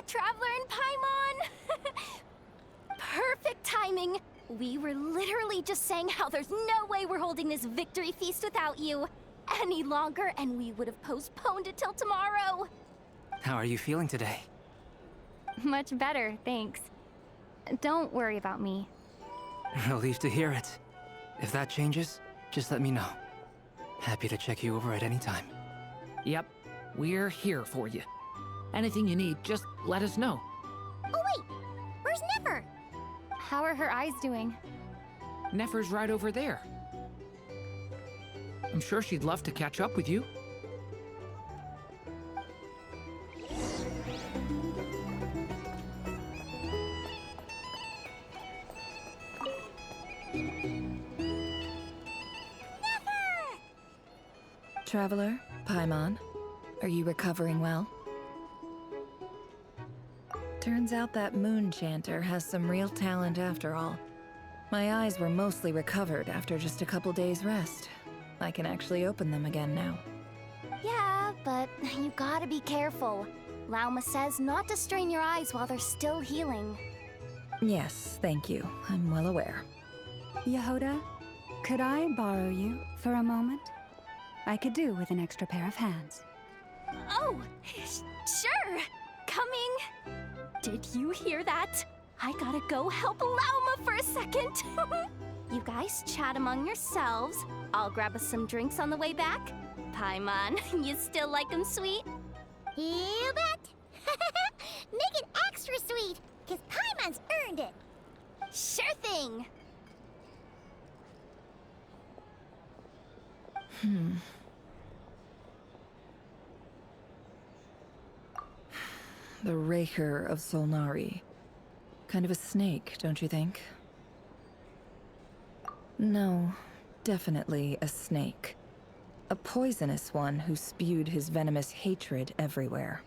Traveler and Paimon! Perfect timing! We were literally just saying how there's no way we're holding this victory feast without you any longer, and we would have postponed it till tomorrow. How are you feeling today? Much better, thanks. Don't worry about me. Relieved to hear it. If that changes, just let me know. Happy to check you over at any time. Yep, we're here for you. Anything you need, just let us know. Oh wait, where's Never? How are her eyes doing? Nefer's right over there. I'm sure she'd love to catch up with you. Traveler, Paimon, are you recovering well? Turns out that moon chanter has some real talent after all. My eyes were mostly recovered after just a couple days rest. I can actually open them again now. Yeah, but you gotta be careful. Lauma says not to strain your eyes while they're still healing. Yes, thank you. I'm well aware. Yehoda, could I borrow you for a moment? I could do with an extra pair of hands. Oh, sure. Coming. Did you hear that? I gotta go help Lauma for a second. You guys chat among yourselves. I'll grab us some drinks on the way back. Paimon, you still like them sweet? You bet! Make it extra sweet, because Paimon's earned it! Sure thing! The Raker of Solnari. Kind of a snake, don't you think? No, definitely a snake. A poisonous one who spewed his venomous hatred everywhere.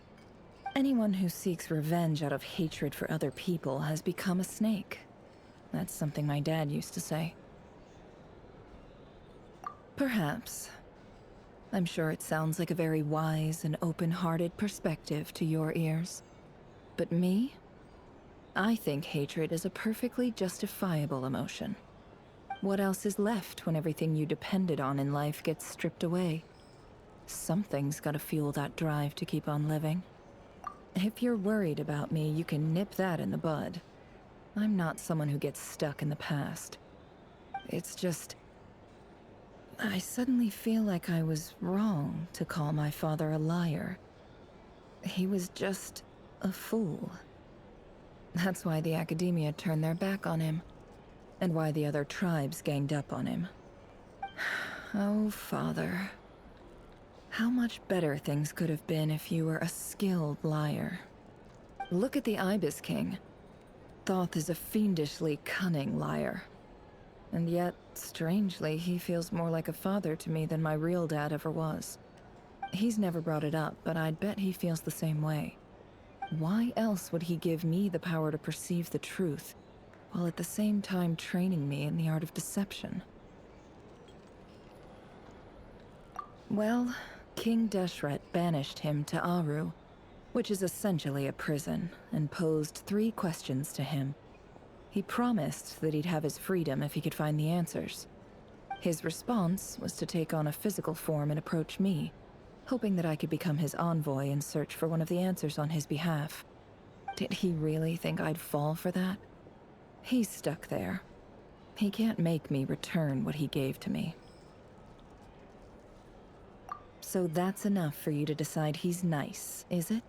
Anyone who seeks revenge out of hatred for other people has become a snake. That's something my dad used to say. Perhaps. I'm sure it sounds like a very wise and open-hearted perspective to your ears. But me? I think hatred is a perfectly justifiable emotion. What else is left when everything you depended on in life gets stripped away? Something's gotta fuel that drive to keep on living. If you're worried about me, you can nip that in the bud. I'm not someone who gets stuck in the past. It's just... I suddenly feel like I was wrong to call my father a liar. He was just a fool. That's why the Academia turned their back on him, and why the other tribes ganged up on him. Oh, Father. How much better things could have been if you were a skilled liar. Look at the Ibis King. Thoth is a fiendishly cunning liar. And yet, strangely, he feels more like a father to me than my real dad ever was. He's never brought it up, but I'd bet he feels the same way. Why else would he give me the power to perceive the truth, while at the same time training me in the art of deception? Well, King Deshret banished him to Aru, which is essentially a prison, and posed 3 questions to him. He promised that he'd have his freedom if he could find the answers. His response was to take on a physical form and approach me, hoping that I could become his envoy and search for one of the answers on his behalf. Did he really think I'd fall for that? He's stuck there. He can't make me return what he gave to me. So that's enough for you to decide he's nice, is it?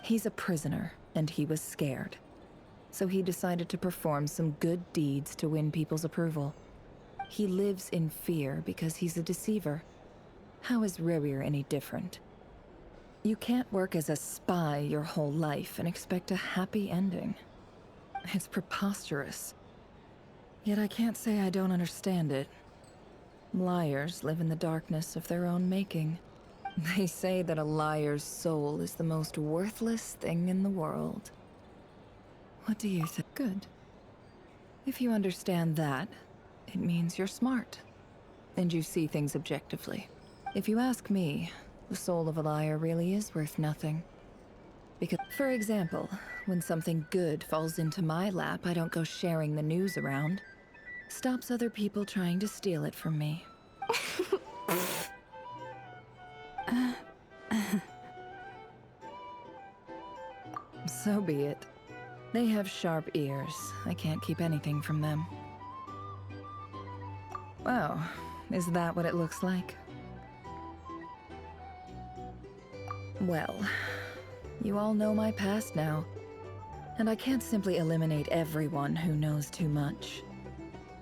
He's a prisoner, and he was scared. So he decided to perform some good deeds to win people's approval. He lives in fear because he's a deceiver. How is Rerir any different? You can't work as a spy your whole life and expect a happy ending. It's preposterous. Yet I can't say I don't understand it. Liars live in the darkness of their own making. They say that a liar's soul is the most worthless thing in the world. What do you think? Good. If you understand that, it means you're smart. And you see things objectively. If you ask me, the soul of a liar really is worth nothing. Because, for example, when something good falls into my lap, I don't go sharing the news around. Stops other people trying to steal it from me. So be it. They have sharp ears. I can't keep anything from them. Wow, is that what it looks like? Well, you all know my past now, and I can't simply eliminate everyone who knows too much.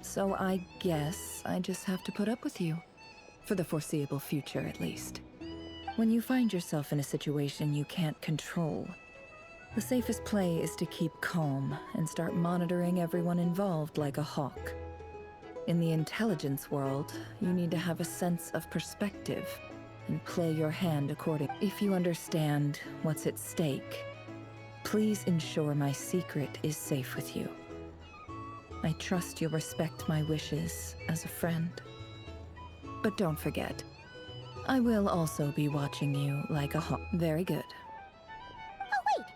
So I guess I just have to put up with you. For the foreseeable future, at least. When you find yourself in a situation you can't control, the safest play is to keep calm and start monitoring everyone involved like a hawk. In the intelligence world, you need to have a sense of perspective and play your hand accordingly. If you understand what's at stake, please ensure my secret is safe with you. I trust you'll respect my wishes as a friend. But don't forget, I will also be watching you like a hawk. Very good. Oh, wait!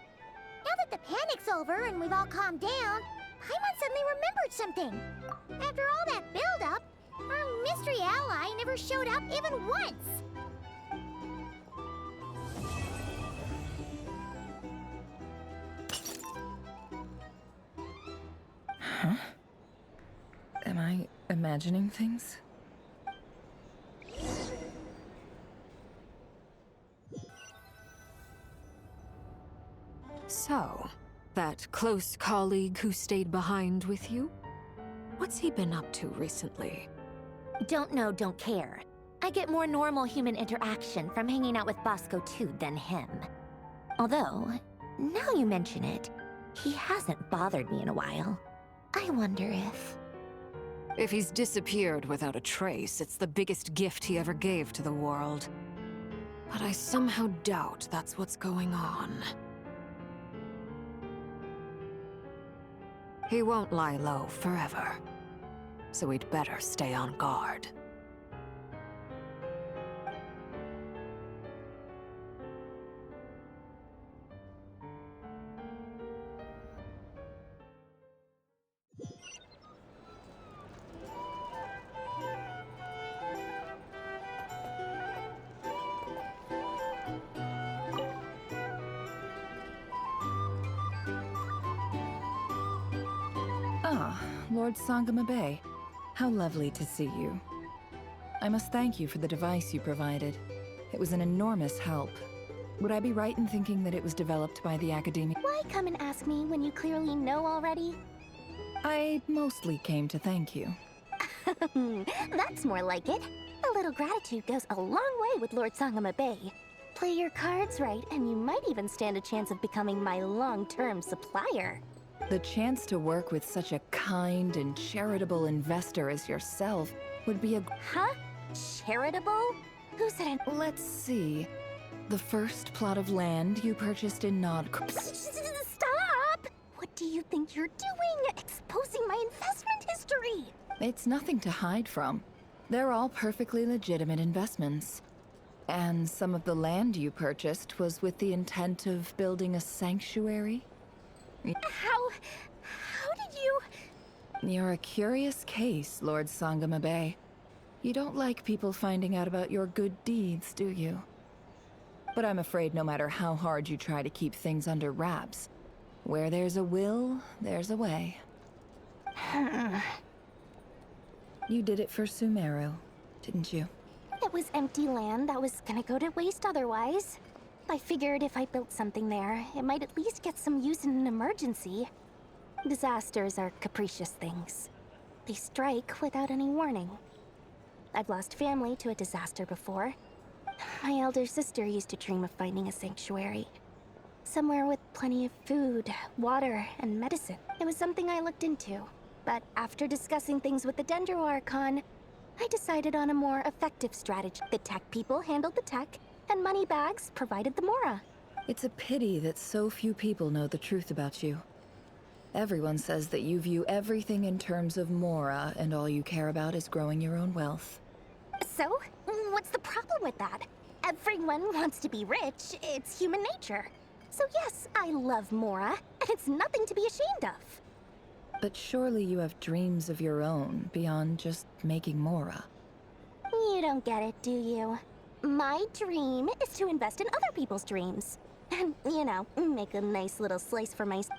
Now that the panic's over and we've all calmed down, Paimon suddenly remembered something. After all that build-up, our mystery ally never showed up even once. Huh? Am I imagining things? So, that close colleague who stayed behind with you? What's he been up to recently? Don't know, don't care. I get more normal human interaction from hanging out with Bosco too than him. Although, now you mention it, he hasn't bothered me in a while. I wonder if... If he's disappeared without a trace, it's the biggest gift he ever gave to the world. But I somehow doubt that's what's going on. He won't lie low forever, so we'd better stay on guard. Ah, Lord Sangama Bay. How lovely to see you. I must thank you for the device you provided. It was an enormous help. Would I be right in thinking that it was developed by the Academia? Why come and ask me when you clearly know already? I mostly came to thank you. That's more like it. A little gratitude goes a long way with Lord Sangama Bay. Play your cards right, and you might even stand a chance of becoming my long-term supplier. The chance to work with such a kind and charitable investor as yourself would be a... Huh? Charitable? Who said it? Let's see. The first plot of land you purchased in Stop! What do you think you're doing? Exposing my investment history! It's nothing to hide from. They're all perfectly legitimate investments. And some of the land you purchased was with the intent of building a sanctuary? How did you... You're a curious case, Lord Sangama Bay. You don't like people finding out about your good deeds, do you? But I'm afraid no matter how hard you try to keep things under wraps, where there's a will, there's a way. You did it for Sumeru, didn't you? It was empty land that was gonna go to waste otherwise. I figured if I built something there, it might at least get some use in an emergency. Disasters are capricious things. They strike without any warning. I've lost family to a disaster before. My elder sister used to dream of finding a sanctuary. Somewhere with plenty of food, water, and medicine. It was something I looked into. But after discussing things with the Dendro Archon, I decided on a more effective strategy. The tech people handled the tech, and Moneybags provided the Mora. It's a pity that so few people know the truth about you. Everyone says that you view everything in terms of Mora, and all you care about is growing your own wealth. So, what's the problem with that? Everyone wants to be rich. It's human nature. So yes, I love Mora, and it's nothing to be ashamed of. But surely you have dreams of your own beyond just making Mora. You don't get it, do you? My dream is to invest in other people's dreams. And, you know, make a nice little slice for myself.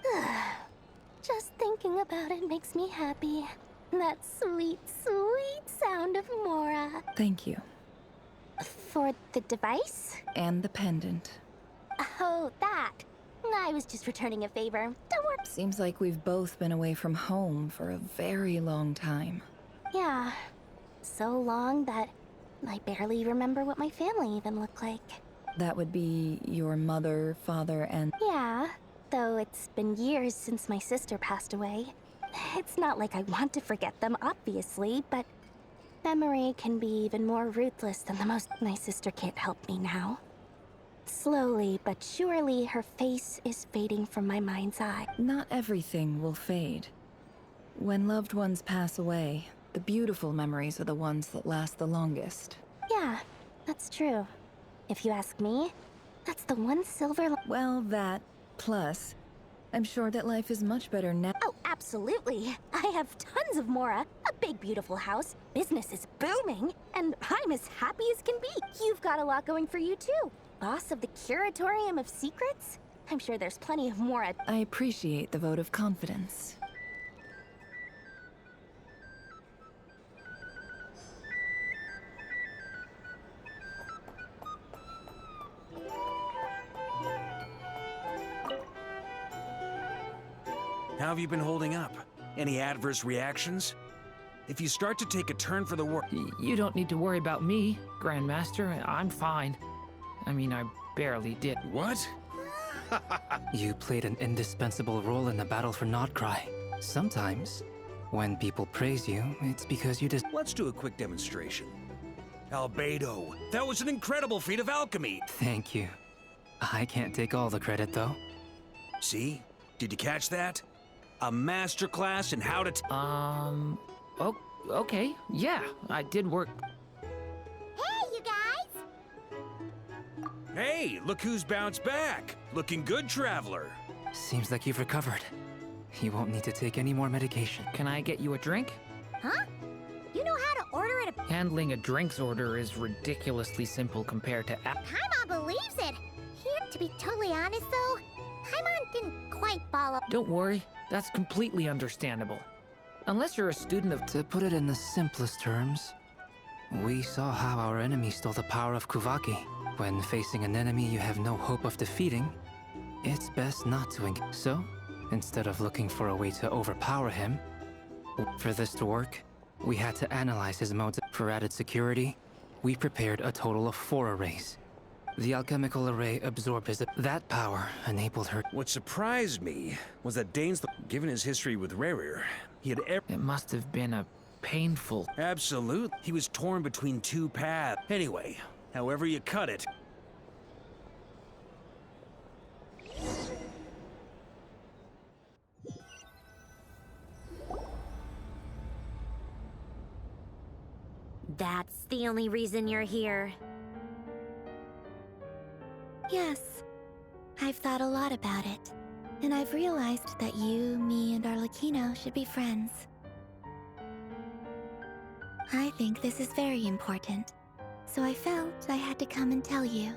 Just thinking about it makes me happy. That sweet, sweet sound of Mora. Thank you. For the device? And the pendant. Oh, that. I was just returning a favor. Don't worry. Seems like we've both been away from home for a very long time. Yeah. So long that I barely remember what my family even looked like. That would be your mother, father, and... Yeah, though it's been years since my sister passed away. It's not like I want to forget them, obviously, but memory can be even more ruthless than the most. My sister can't help me now. Slowly but surely, her face is fading from my mind's eye. Not everything will fade. When loved ones pass away, the beautiful memories are the ones that last the longest. Yeah, that's true. If you ask me, that's the one silver Well, that, plus, I'm sure that life is much better now. Oh, absolutely. I have tons of Mora, a big beautiful house, business is booming, and I'm as happy as can be. You've got a lot going for you too. Boss of the Curatorium of Secrets? I'm sure there's plenty of Mora. I appreciate the vote of confidence. How have you been holding up? Any adverse reactions? If you start to take a turn for the worse... You don't need to worry about me, Grandmaster. I'm fine. I mean, I barely did. What? You played an indispensable role in the battle for Nodcry. Sometimes, when people praise you, it's because you just... Let's do a quick demonstration. Albedo, that was an incredible feat of alchemy. Thank you. I can't take all the credit, though. See? Did you catch that? A masterclass in how to... Oh, okay. Yeah, I did work. Hey, you guys! Hey, look who's bounced back. Looking good, Traveler. Seems like you've recovered. You won't need to take any more medication. Can I get you a drink? Huh? You know how to order it? Handling a drinks order is ridiculously simple compared to Paimon believes it. Here, to be totally honest though, Paimon didn't quite follow. Don't worry, that's completely understandable. Unless you're a student of... To put it in the simplest terms, we saw how our enemy stole the power of Kuvaki. When facing an enemy you have no hope of defeating, it's best not to So, instead of looking for a way to overpower him, for this to work, we had to analyze his modes. For added security, we prepared a total of 4 arrays. The alchemical array absorbed that power enabled her... What surprised me was that given his history with Rerir, he had It must have been a painful... Absolutely. He was torn between 2 paths. Anyway, however you cut it. That's the only reason you're here. Yes, I've thought a lot about it. And I've realized that you, me, and Arlecchino should be friends. I think this is very important. So I felt I had to come and tell you.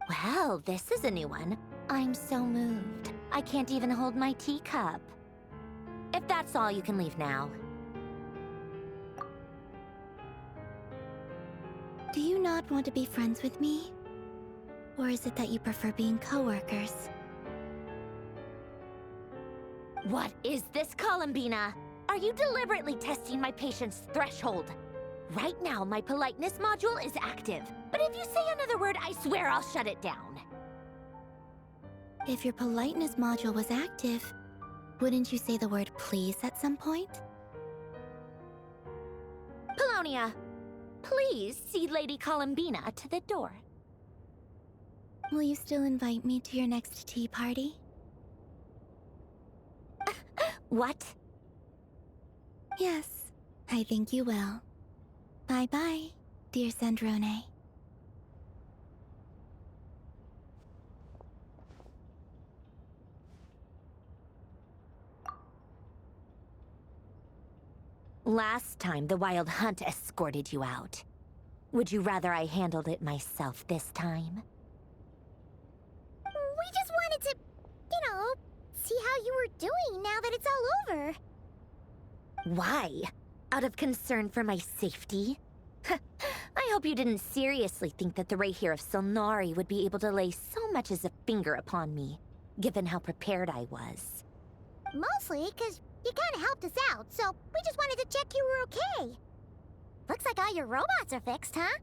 Well, this is a new one. I'm so moved. I can't even hold my teacup. If that's all, you can leave now. Do you not want to be friends with me? Or is it that you prefer being co-workers? What is this, Columbina? Are you deliberately testing my patience threshold? Right now, my politeness module is active. But if you say another word, I swear I'll shut it down. If your politeness module was active, wouldn't you say the word please at some point? Polonia, please see Lady Columbina to the door. Will you still invite me to your next tea party? What? Yes, I think you will. Bye-bye, dear Sandrone. Last time, the Wild Hunt escorted you out. Would you rather I handled it myself this time? We just wanted to, see how you were doing now that it's all over. Why? Out of concern for my safety? I hope you didn't seriously think that the Rayhir of Silnari would be able to lay so much as a finger upon me, given how prepared I was. Mostly because you kind of helped us out, so we just wanted to check you were okay. Looks like all your robots are fixed, huh?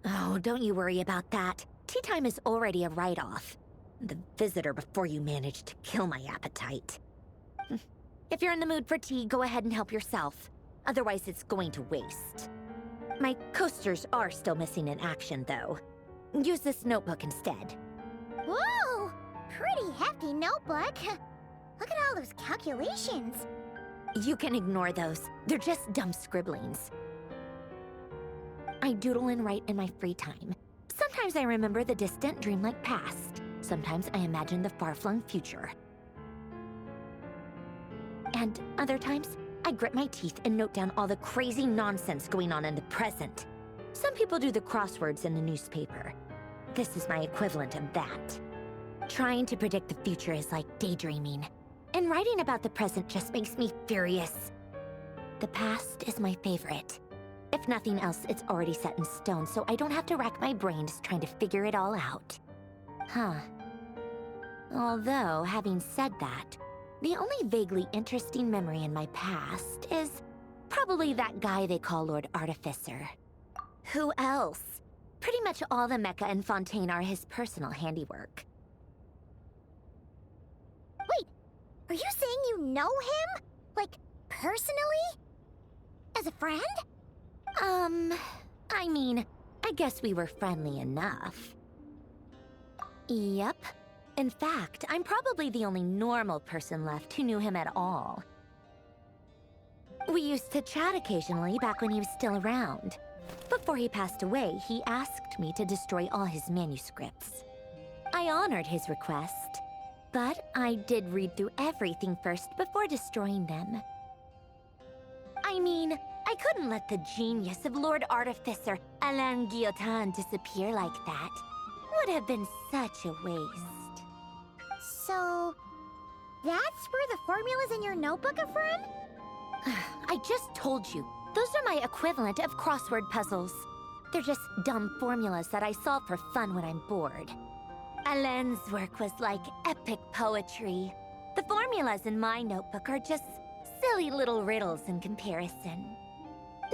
Oh, don't you worry about that. Tea time is already a write-off. The visitor before you managed to kill my appetite. If you're in the mood for tea, go ahead and help yourself. Otherwise, it's going to waste. My coasters are still missing in action, though. Use this notebook instead. Whoa! Pretty hefty notebook. Look at all those calculations. You can ignore those. They're just dumb scribblings. I doodle and write in my free time. Sometimes I remember the distant, dreamlike past. Sometimes I imagine the far-flung future. And other times, I grit my teeth and note down all the crazy nonsense going on in the present. Some people do the crosswords in the newspaper. This is my equivalent of that. Trying to predict the future is like daydreaming, and writing about the present just makes me furious. The past is my favorite. If nothing else, it's already set in stone, so I don't have to rack my brains trying to figure it all out. Huh. Although, having said that, the only vaguely interesting memory in my past is probably that guy they call Lord Artificer. Who else? Pretty much all the mecha and Fontaine are his personal handiwork. Wait, are you saying you know him? Like, personally? As a friend? I mean, I guess we were friendly enough. Yep. In fact, I'm probably the only normal person left who knew him at all. We used to chat occasionally back when he was still around. Before he passed away, he asked me to destroy all his manuscripts. I honored his request, but I did read through everything first before destroying them. I mean, I couldn't let the genius of Lord Artificer Alain Guillotin disappear like that. Would have been such a waste. So, that's where the formulas in your notebook are from? I just told you. Those are my equivalent of crossword puzzles. They're just dumb formulas that I solve for fun when I'm bored. Alain's work was like epic poetry. The formulas in my notebook are just silly little riddles in comparison.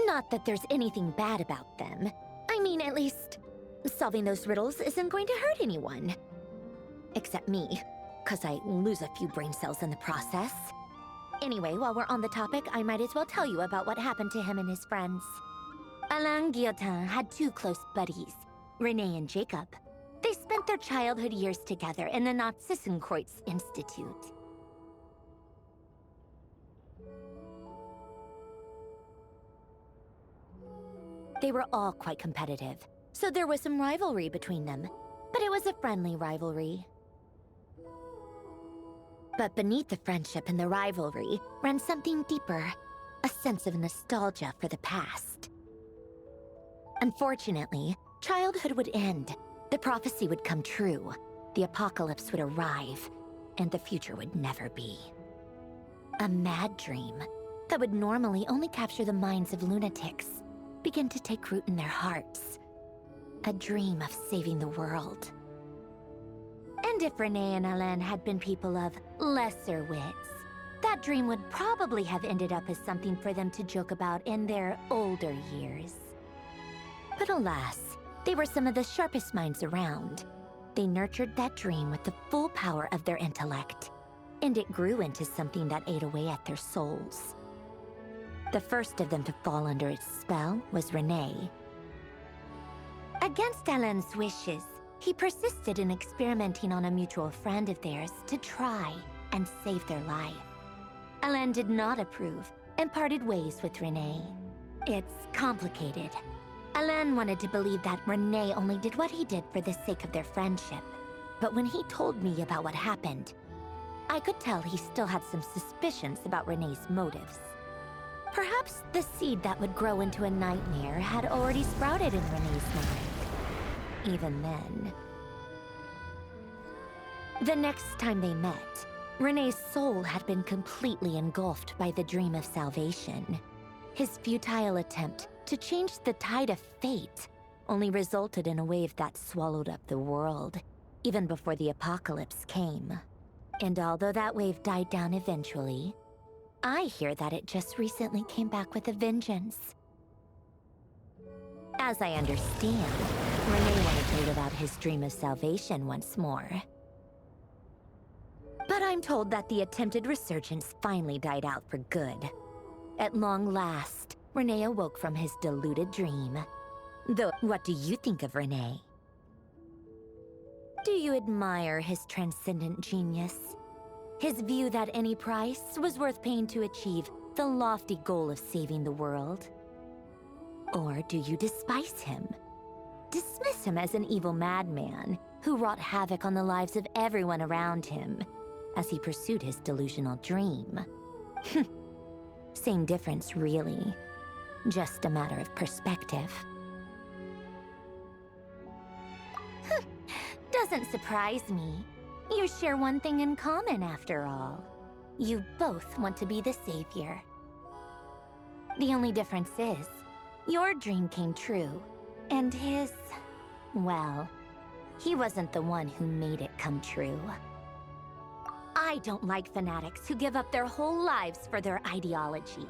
Not that there's anything bad about them. I mean, at least, solving those riddles isn't going to hurt anyone. Except me, 'cause I lose a few brain cells in the process. Anyway, while we're on the topic, I might as well tell you about what happened to him and his friends. Alain Guillotin had two close buddies, Renee and Jacob. They spent their childhood years together in the Narzissenkreuz Institute. They were all quite competitive, so there was some rivalry between them, but it was a friendly rivalry. But beneath the friendship and the rivalry ran something deeper, a sense of nostalgia for the past. Unfortunately, childhood would end, the prophecy would come true, the apocalypse would arrive, and the future would never be. A mad dream that would normally only capture the minds of lunatics began to take root in their hearts. A dream of saving the world. And if Renee and Alain had been people of lesser wits, that dream would probably have ended up as something for them to joke about in their older years. But alas, they were some of the sharpest minds around. They nurtured that dream with the full power of their intellect, and it grew into something that ate away at their souls. The first of them to fall under its spell was Renee. Against Alain's wishes, he persisted in experimenting on a mutual friend of theirs to try and save their life. Alain did not approve and parted ways with Renee. It's complicated. Alain wanted to believe that Renee only did what he did for the sake of their friendship. But when he told me about what happened, I could tell he still had some suspicions about Renee's motives. Perhaps the seed that would grow into a nightmare had already sprouted in Renee's mind. Even then. The next time they met, Renee's soul had been completely engulfed by the dream of salvation. His futile attempt to change the tide of fate only resulted in a wave that swallowed up the world, even before the apocalypse came. And although that wave died down eventually, I hear that it just recently came back with a vengeance. As I understand, Renee wanted to live out his dream of salvation once more. But I'm told that the attempted resurgence finally died out for good. At long last, Renee awoke from his deluded dream. Though, what do you think of Renee? Do you admire his transcendent genius? His view that any price was worth paying to achieve the lofty goal of saving the world? Or do you despise him? Dismiss him as an evil madman who wrought havoc on the lives of everyone around him as he pursued his delusional dream? Same difference, really. Just a matter of perspective. Doesn't surprise me. You share one thing in common, after all. You both want to be the savior. The only difference is, your dream came true, and his... well, he wasn't the one who made it come true. I don't like fanatics who give up their whole lives for their ideology.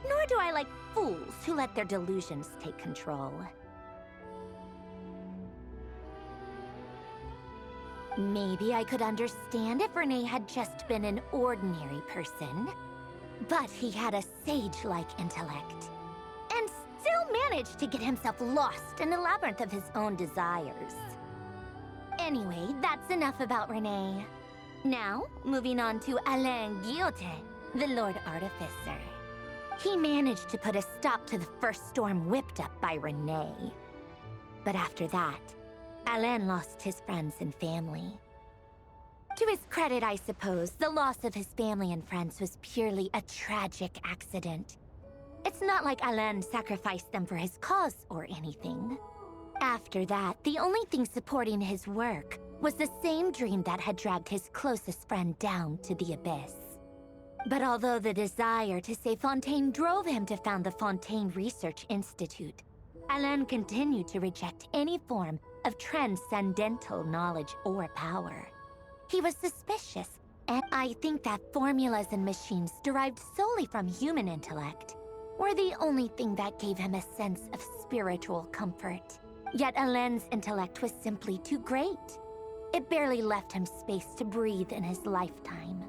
Nor do I like fools who let their delusions take control. Maybe I could understand if Renee had just been an ordinary person. But he had a sage-like intellect. And still managed to get himself lost in the labyrinth of his own desires. Anyway, that's enough about Renee. Now, moving on to Alain Guillotin, the Lord Artificer. He managed to put a stop to the first storm whipped up by Renee. But after that, Alain lost his friends and family. To his credit, I suppose, the loss of his family and friends was purely a tragic accident. It's not like Alain sacrificed them for his cause or anything. After that, the only thing supporting his work was the same dream that had dragged his closest friend down to the abyss. But although the desire to save Fontaine drove him to found the Fontaine Research Institute, Alain continued to reject any form of transcendental knowledge or power. He was suspicious, and I think that formulas and machines derived solely from human intellect were the only thing that gave him a sense of spiritual comfort. Yet Alain's intellect was simply too great. It barely left him space to breathe in his lifetime.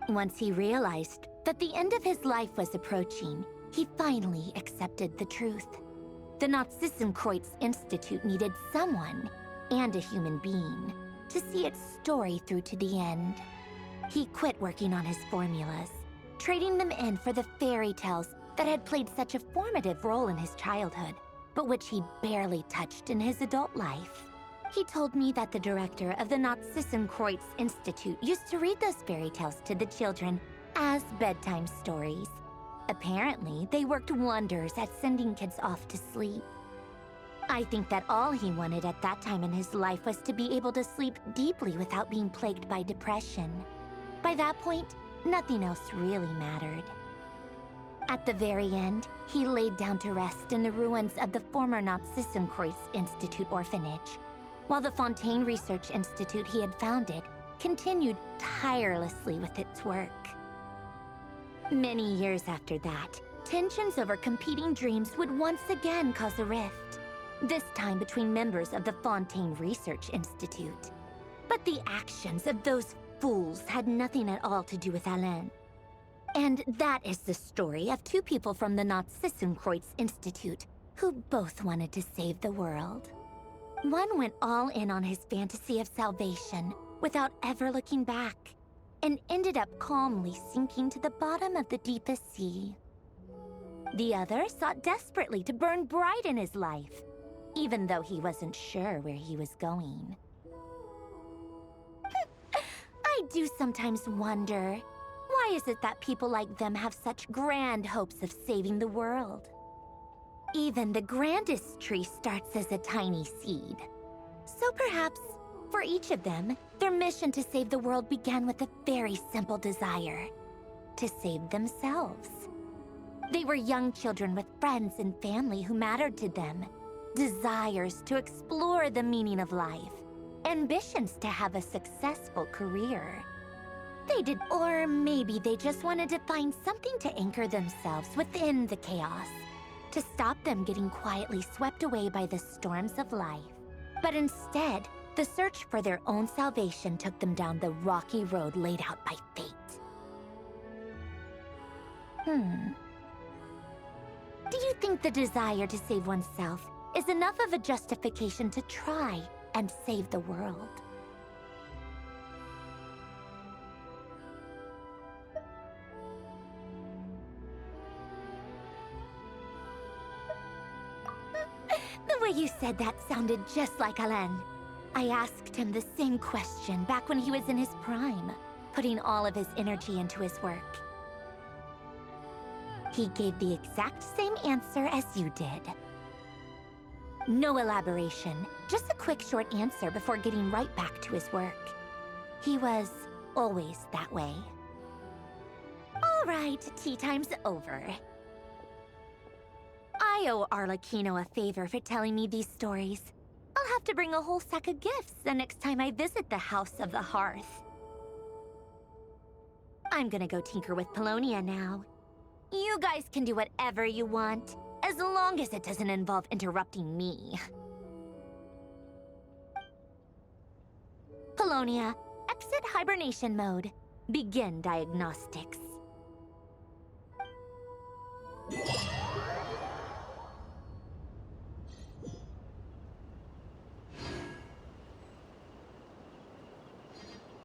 Once he realized that the end of his life was approaching, he finally accepted the truth. The Nazissenkreuz Institute needed someone, and a human being, to see its story through to the end. He quit working on his formulas, trading them in for the fairy tales that had played such a formative role in his childhood, but which he barely touched in his adult life. He told me that the director of the Nazissenkreuz Institute used to read those fairy tales to the children as bedtime stories. Apparently, they worked wonders at sending kids off to sleep. I think that all he wanted at that time in his life was to be able to sleep deeply without being plagued by depression. By that point, nothing else really mattered. At the very end, he laid down to rest in the ruins of the former Nazissenkreuz Institute orphanage, while the Fontaine Research Institute he had founded continued tirelessly with its work. Many years after that, tensions over competing dreams would once again cause a rift, this time between members of the Fontaine Research Institute. But the actions of those fools had nothing at all to do with Alain. And that is the story of two people from the Nazissenkreuz Institute who both wanted to save the world. One went all in on his fantasy of salvation without ever looking back, and ended up calmly sinking to the bottom of the deepest sea. The other sought desperately to burn bright in his life, even though he wasn't sure where he was going. I do sometimes wonder, Why is it that people like them have such grand hopes of saving the world? Even the grandest tree starts as a tiny seed. So perhaps, for each of them, their mission to save the world began with a very simple desire: to save themselves. They were young children with friends and family who mattered to them, desires to explore the meaning of life, ambitions to have a successful career. They did, or maybe they just wanted to find something to anchor themselves within the chaos, to stop them getting quietly swept away by the storms of life. But instead, the search for their own salvation took them down the rocky road laid out by fate. Do you think the desire to save oneself is enough of a justification to try and save the world? The way you said that sounded just like Alain. I asked him the same question back when he was in his prime, putting all of his energy into his work. He gave the exact same answer as you did. No elaboration, just a quick short answer before getting right back to his work. He was always that way. All right, tea time's over. I owe Arlecchino a favor for telling me these stories. I'll have to bring a whole sack of gifts the next time I visit the House of the Hearth. I'm gonna go tinker with Polonia now. You guys can do whatever you want, as long as it doesn't involve interrupting me. Polonia, exit hibernation mode. Begin diagnostics.